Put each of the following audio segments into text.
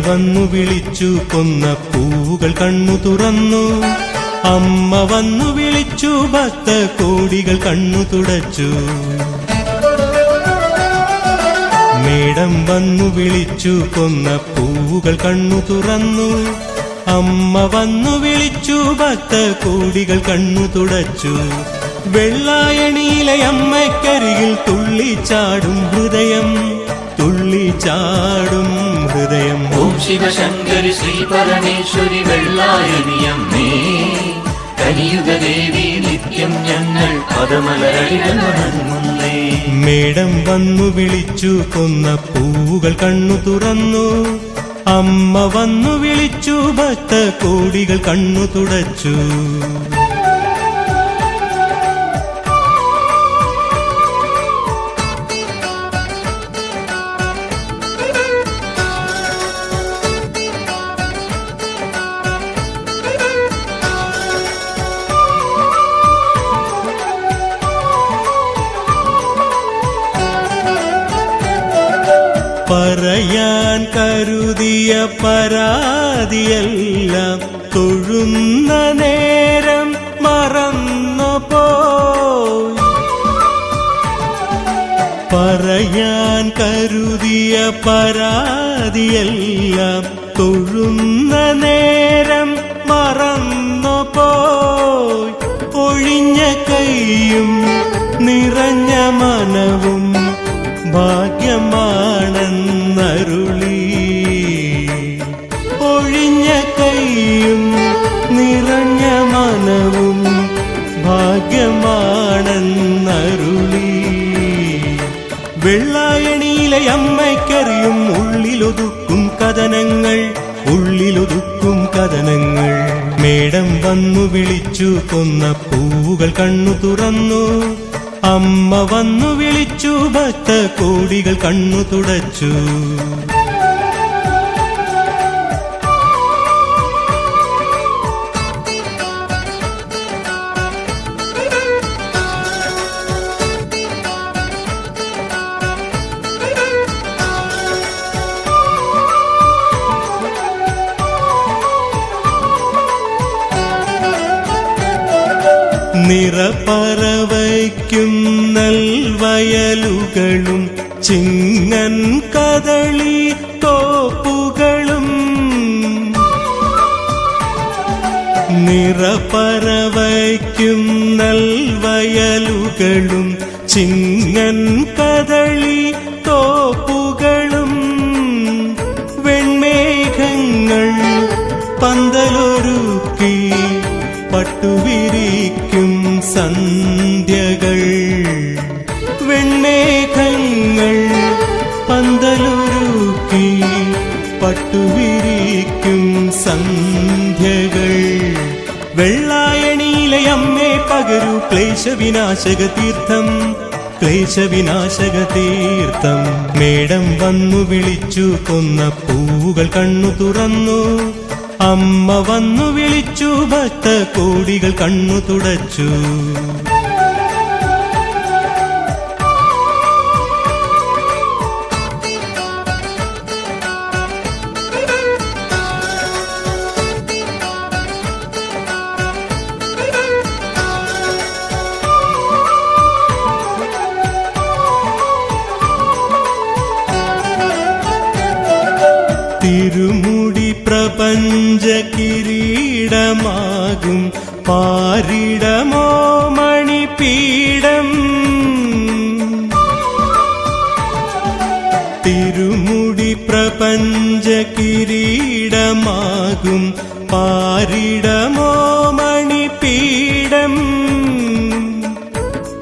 വന്നു വിളിച്ചു കൊന്ന പൂവുകൾ കണ്ണു തുറന്നു. അമ്മ വന്നു വിളിച്ചു ഭക്തകോടികൾ കണ്ണു തുടച്ചു. മേടം വന്നു വിളിച്ചു കൊന്ന പൂവുകൾ കണ്ണു തുറന്നു. അമ്മ വന്നു വിളിച്ചു ഭക്തകോടികൾ കണ്ണു തുടച്ചു. വെള്ളായണിയിലെ അമ്മയ്ക്കരികിൽ തുള്ളിച്ചാടും ഹൃദയം, തുള്ളിച്ചാടും ഹൃദയം. ഓം ശിവശങ്കരി ശ്രീ പരമേശ്വരി വെള്ളായണിയമ്മേ, കലിയുഗദേവി നിത്യം ഞങ്ങൾ പദമലരടികൾ വണങ്ങുന്നേ. മേടം വന്നു വിളിച്ചു കൊന്ന പൂവുകൾ കണ്ണു തുറന്നു. അമ്മ വന്നു വിളിച്ചു ഭക്തകോടികൾ കണ്ണു തുടച്ചു. പറയാൻ കരുതിയ പരാതിയെല്ലാം തൊഴുന്ന നേരം മറന്നു പോയി. പറയാൻ കരുതിയ പരാതിയെല്ലാം തൊഴുന്ന നേരം മറന്നു പോയി. ഒഴിഞ്ഞ കൈയും നിറഞ്ഞ മനവും ഭാഗ്യമാണെന്നരുളി. ഒഴിഞ്ഞ കൈയും നിറഞ്ഞ മനവും ഭാഗ്യമാണെന്നരുളി. വെള്ളായണിയിലെ അമ്മയ്ക്കറിയും ഉള്ളിലൊതുക്കും കഥനങ്ങൾ, ഉള്ളിലൊതുക്കും കഥനങ്ങൾ. മേടം വന്നു വിളിച്ചു കൊന്ന പൂവുകൾ കണ്ണു തുറന്നു. അമ്മ വന്നു വിളിച്ചു ഭക്തകോടികൾ കണ്ണു തുടച്ചു. നിറപ്പറവയ്ക്കും നെൽവയലുകളും ചിങ്ങൻ കദളി തോപ്പുകളും. നിറപ്പറവയ്ക്കും നെൽവയലുകളും ചിങ്ങൻ കദളി തോപ്പുകളും. വെൺമേഘങ്ങൾ പന്തലൊരുക്കി പട്ടുവിരിക്കും സന്ധ്യകൾ. വെൺമേഘങ്ങൾ പന്തലൊരുക്കി പട്ടുവിരിക്കും സന്ധ്യകൾ. വെള്ളായണിയിലെ അമ്മേ പകരു ക്ലേശവിനാശക തീർത്ഥം, ക്ലേശവിനാശക തീർത്ഥം. മേടം വന്നു വിളിച്ചു കൊന്ന പൂവുകൾ കണ്ണു തുറന്നു. അമ്മ വന്നു വിളിച്ചു ഭക്തകോടികൾ കണ്ണു തുടച്ചു. തിരുമുടി പ്രപഞ്ച കിരീടമാകും പാരിടമോ മണിപീഠം. തിരുമുടി പ്രപഞ്ച കിരീടമാകും പാരിടമോ മണിപീഠം.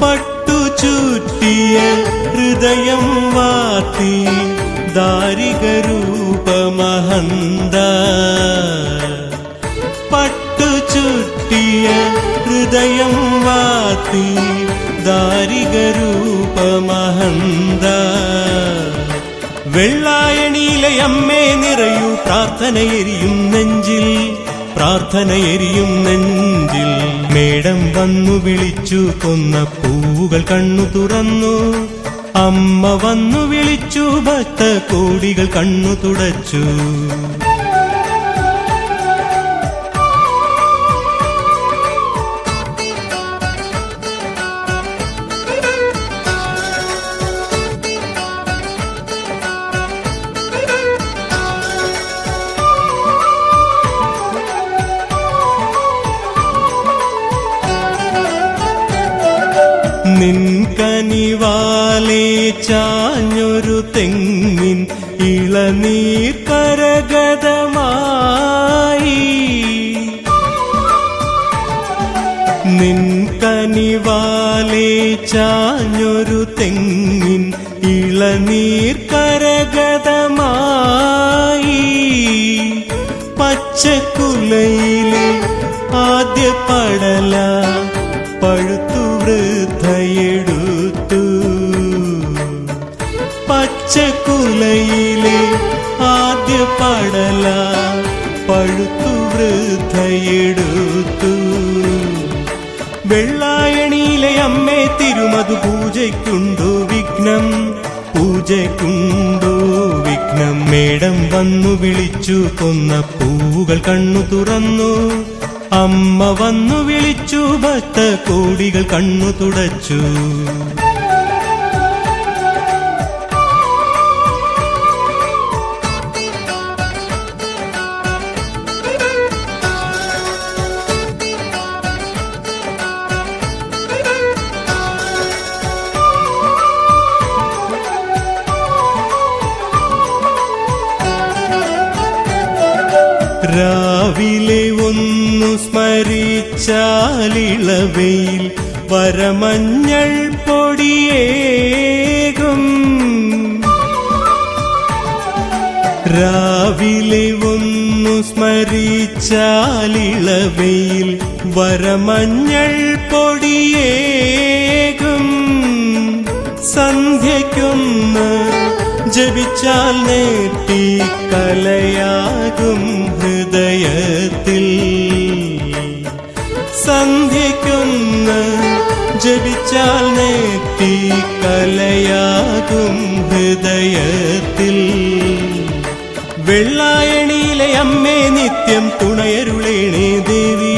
പട്ടു ചുറ്റിയ ഹൃദയം വാത്തി ദാരികരൂപമഹന്ത. പട്ടു ചുറ്റിയ ഹൃദയം വാത്തി ദാരികരൂപമഹന്ത. വെള്ളായണിയിലെ അമ്മേ നിറയൂ പ്രാർത്ഥനയെരിയും നെഞ്ചിൽ, പ്രാർത്ഥനയെരിയും നെഞ്ചിൽ. മേടം വന്നു വിളിച്ചു കൊന്ന പൂവുകൾ കണ്ണു തുറന്നു. അമ്മ വന്നു വിളിച്ചു ഭക്ത കോടികൾ കണ്ണു തുടച്ചു. നിൻകനിവാലേ ചാഞ്ഞൊരു തെങ്ങിൻ ഇളനീർ കരഗതമായി. നിൻകനിവാലേ ചാഞ്ഞൊരു തെങ്ങിൻ ഇളനീർ കരഗതമായി. പച്ചക്കുലയിലെ ആദ്യ പടല പഴുത്തു വൃദ്ധയെടുത്തു. പച്ചക്കുലയിലെ ആദ്യ പടല പഴുത്തു വൃദ്ധയെടുത്തു. വെള്ളായണിയിലെ അമ്മേ തിരുമധു പൂജയ്ക്കുണ്ടോ വിഘ്നം, പൂജയ്ക്കുണ്ടോ വിഘ്നം. മേടം വന്നു വിളിച്ചു കൊന്ന പൂവുകൾ കണ്ണു തുറന്നു. അമ്മ വന്നു വിളിച്ചു ഭക്ത കോടികൾ കണ്ണു തുടച്ചു. രാവിലെ ഒന്നു സ്മരിച്ചാലിളവയിൽ വരമഞ്ഞൾ പൊടിയേകും. രാവിലെ ഒന്നു സ്മരിച്ചാലിളവയിൽ വരമഞ്ഞൾ പൊടിയേകും. സന്ധ്യയ്ക്കൊന്ന് ജപിച്ചാൽ നേട്ടി കലയാകും ഹൃദയത്തിൽ. സന്ധ്യയ്ക്കൊന്ന് ജപിച്ചാൽ നേട്ടി കലയാകും ഹൃദയത്തിൽ. വെള്ളായണിയിലെ അമ്മേ നിത്യം തുണയരുളേണേ ദേവി,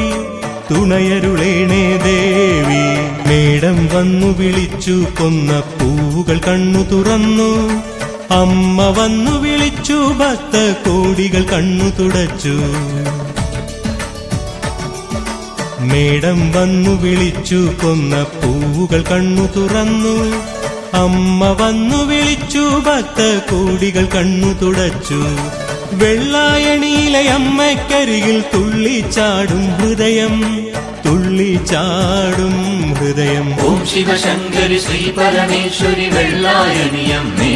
തുണയരുളേണേ ദേവി. മേടം വന്നു വിളിച്ചു കൊന്ന പൂവുകൾ കണ്ണു തുറന്നു. അമ്മ വന്നു വിളിച്ചു ഭക്ത കോടികൾ കണ്ണു തുടച്ചു. മേടം വന്നു വിളിച്ചു കൊന്ന പൂവുകൾ കണ്ണു തുറന്നു. അമ്മ വന്നു വിളിച്ചു ഭക്ത കോടികൾ കണ്ണു തുടച്ചു. വെള്ളായണിയിലെ അമ്മക്കരികിൽ തുള്ളിച്ചാടും ഹൃദയം, തുള്ളിച്ചാടും ഹൃദയം. ഓം ശിവശങ്കരി ശ്രീ പരമേശ്വരി വെള്ളായണിയമ്മേ,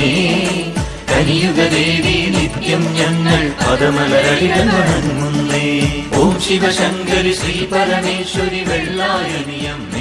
കലിയുഗദേവി നിത്യം ഞങ്ങൾ പദമലരടികൾ വണങ്ങുന്നേ. ഓം ശിവശങ്കരി ശ്രീ പരമേശ്വരി വെള്ളായണിയമ്മേ.